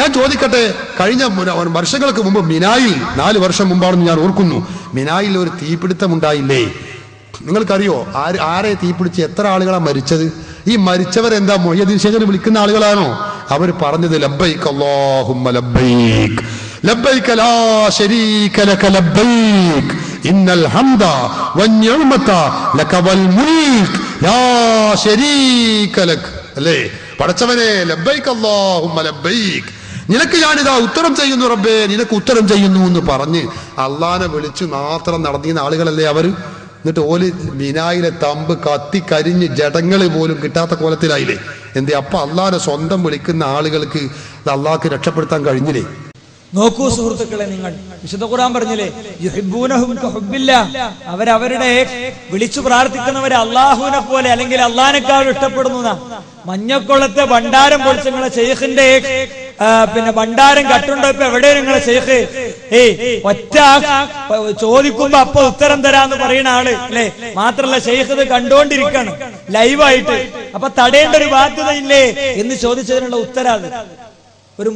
ഞാൻ ചോദിക്കട്ടെ, കഴിഞ്ഞ വർഷങ്ങൾക്ക് മുമ്പ് മിനായിൽ 4 വർഷം മുമ്പാണെന്ന് ഞാൻ ഓർക്കുന്നു, മിനായിൽ ഒരു തീപിടുത്തമുണ്ടായില്ലേ? നിങ്ങൾക്കറിയോ ആരെ തീപിടിച്ച് എത്ര ആളുകളാ മരിച്ചത്? ഈ മരിച്ചവരെന്താ മുഹ്യിദ്ദീൻ ശേഖനെ വിളിക്കുന്ന ആളുകളാണോ? അവർ പറഞ്ഞത് ലബ്ബൈക് അല്ലാഹുമ്മ ലബ്ബൈക് ലബ്ബൈക ലാ ശരീക ലക ലബ്ബൈക് ഇന്നൽ ഹംദ വന്നിഅമത ലക വൽ മുൽക് ലാ ശരീക ലക. അല്ലേ? പടച്ചവനെ ലബ്ബൈക് അല്ലാഹുമ്മ ലബ്ബൈക്, നിനക്ക് ഞാനിതാ ഉത്തരം ചെയ്യുന്നു റബ്ബേ, നിനക്ക് ഉത്തരം ചെയ്യുന്നു എന്ന് പറഞ്ഞ് അള്ളാനെ വിളിച്ച് മാത്രം നടന്നിരുന്ന ആളുകളല്ലേ അവർ? എന്നിട്ട് ഓല് മിനായിലെ തമ്പ് കത്തി കരിഞ്ഞ് ജഡങ്ങൾ പോലും കിട്ടാത്ത കോലത്തിലായില്ലേ? എന്തേ? അപ്പൊ അള്ളാനെ സ്വന്തം വിളിക്കുന്ന ആളുകൾക്ക് അള്ളാഹ്ക്ക് രക്ഷപ്പെടുത്താൻ കഴിഞ്ഞില്ലേ? നോക്കൂ സുഹൃത്തുക്കളെ, നിങ്ങൾ വിശുദ്ധ ഖുർആൻ പറഞ്ഞില്ലേ, യുഹിബ്ബൂനഹും കഹുബ്ബില്ലാഹ്, അവരവരുടെ വിളിച്ചു പ്രാർത്ഥിക്കുന്നവരെ അള്ളാഹുവിനെ പോലെ അല്ലെങ്കിൽ അള്ളാഹിനെക്കാൾ ഇഷ്ടപ്പെടുന്ന. മഞ്ഞക്കൊള്ളത്തെ ഭണ്ഡാരം പൊളിച്ച നിങ്ങളെ ശൈഖിന്റെ ഭണ്ഡാരം കട്ടുണ്ടോ ഇപ്പൊ എവിടെയോ നിങ്ങളെ ശൈഖ്? ഒറ്റ ചോദിക്കുമ്പോ അപ്പൊ ഉത്തരം തരാന്ന് പറയുന്ന ആള് അല്ലെ? മാത്രല്ല ശൈഖ് ഇത് കണ്ടുകൊണ്ടിരിക്കാണ് ലൈവായിട്ട്. അപ്പൊ തടയേണ്ട ഒരു ബാധ്യത ഇല്ലേ എന്ന് ചോദിച്ചതിനുള്ള ഉത്തരാണ് ഒരു